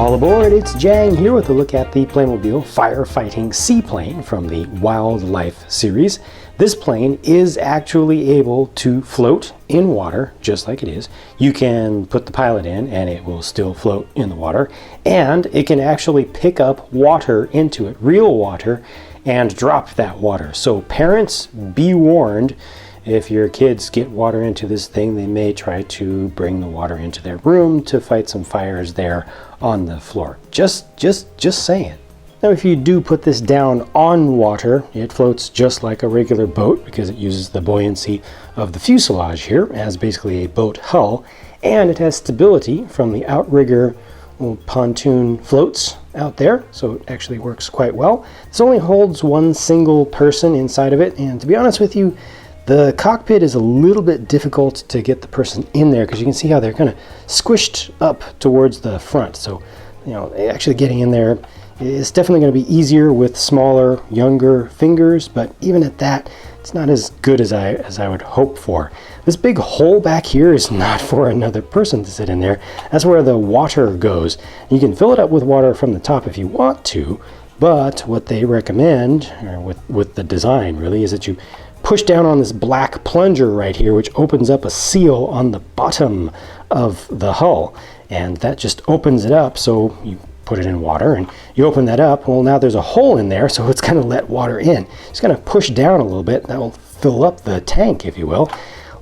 All aboard, it's Jang here with a look at the Playmobil Firefighting Seaplane from the Wildlife series. This plane is actually able to float in water, just like it is. You can put the pilot in and it will still float in the water. And it can actually pick up water into it, real water, and drop that water. So parents, be warned. If your kids get water into this thing, they may try to bring the water into their room to fight some fires there on the floor. Just saying. Now, if you do put this down on water, it floats just like a regular boat because it uses the buoyancy of the fuselage here as basically a boat hull, and it has stability from the outrigger pontoon floats out there, so it actually works quite well. This only holds one single person inside of it, and to be honest with you, the cockpit is a little bit difficult to get the person in there because you can see how they're kind of squished up towards the front. So, you know, actually getting in there is definitely going to be easier with smaller, younger fingers, but even at that, it's not as good as I would hope for. This big hole back here is not for another person to sit in there. That's where the water goes. You can fill it up with water from the top if you want to, but what they recommend, or with the design really, is that you push down on this black plunger right here, which opens up a seal on the bottom of the hull, and that just opens it up. So you put it in water and you open that up. Well, now there's a hole in there, so it's going to let water in. Just going to push down a little bit. That will fill up the tank, if you will.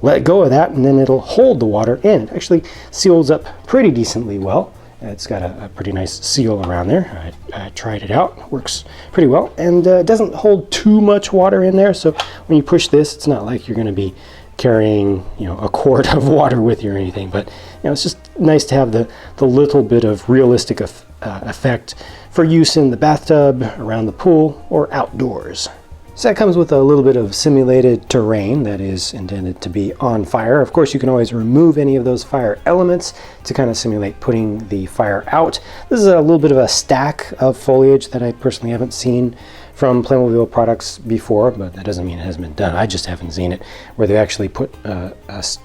Let go of that, and then it'll hold the water in. It actually seals up pretty decently well. It's got a pretty nice seal around there. I tried it out. It works pretty well, and it doesn't hold too much water in there, so when you push this, it's not like you're going to be carrying, you know, a quart of water with you or anything. But, you know, it's just nice to have the little bit of realistic effect for use in the bathtub, around the pool, or outdoors. So that comes with a little bit of simulated terrain that is intended to be on fire. Of course, you can always remove any of those fire elements to kind of simulate putting the fire out. This is a little bit of a stack of foliage that I personally haven't seen from Playmobil products before, but that doesn't mean it hasn't been done. I just haven't seen it, where they actually put a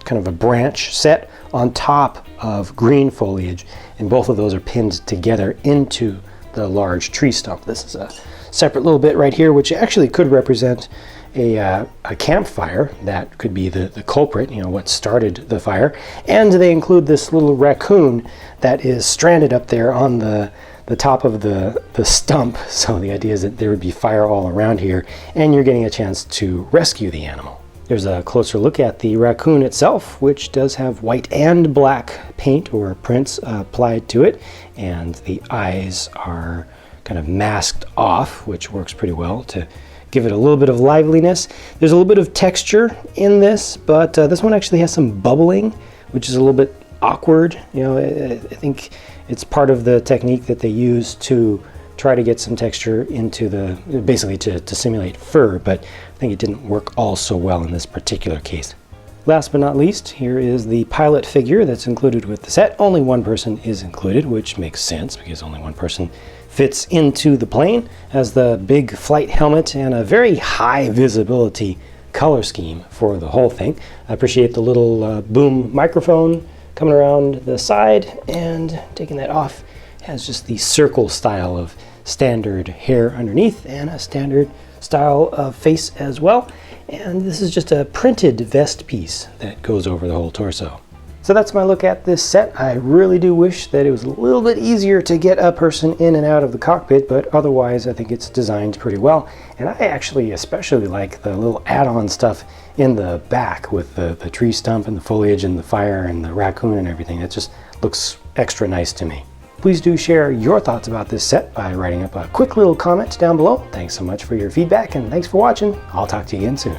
kind of a branch set on top of green foliage, and both of those are pinned together into the large tree stump. This is a separate little bit right here, which actually could represent a campfire. That could be the culprit, you know, what started the fire. And they include this little raccoon that is stranded up there on the top of the stump. So the idea is that there would be fire all around here, and you're getting a chance to rescue the animal. There's a closer look at the raccoon itself, which does have white and black paint or prints applied to it, and the eyes are kind of masked off, which works pretty well to give it a little bit of liveliness. There's a little bit of texture in this, but this one actually has some bubbling, which is a little bit awkward. You know, I think it's part of the technique that they use to try to get some texture into basically to simulate fur, but I think it didn't work all so well in this particular case. Last but not least, here is the pilot figure that's included with the set. Only one person is included, which makes sense because only one person fits into the plane. Has the big flight helmet and a very high visibility color scheme for the whole thing. I appreciate the little boom microphone coming around the side, and taking that off has just the circle style of standard hair underneath and a standard style of face as well. And this is just a printed vest piece that goes over the whole torso. So that's my look at this set. I really do wish that it was a little bit easier to get a person in and out of the cockpit, but otherwise I think it's designed pretty well. And I actually especially like the little add-on stuff in the back with the tree stump and the foliage and the fire and the raccoon and everything. It just looks extra nice to me. Please do share your thoughts about this set by writing up a quick little comment down below. Thanks so much for your feedback, and thanks for watching. I'll talk to you again soon.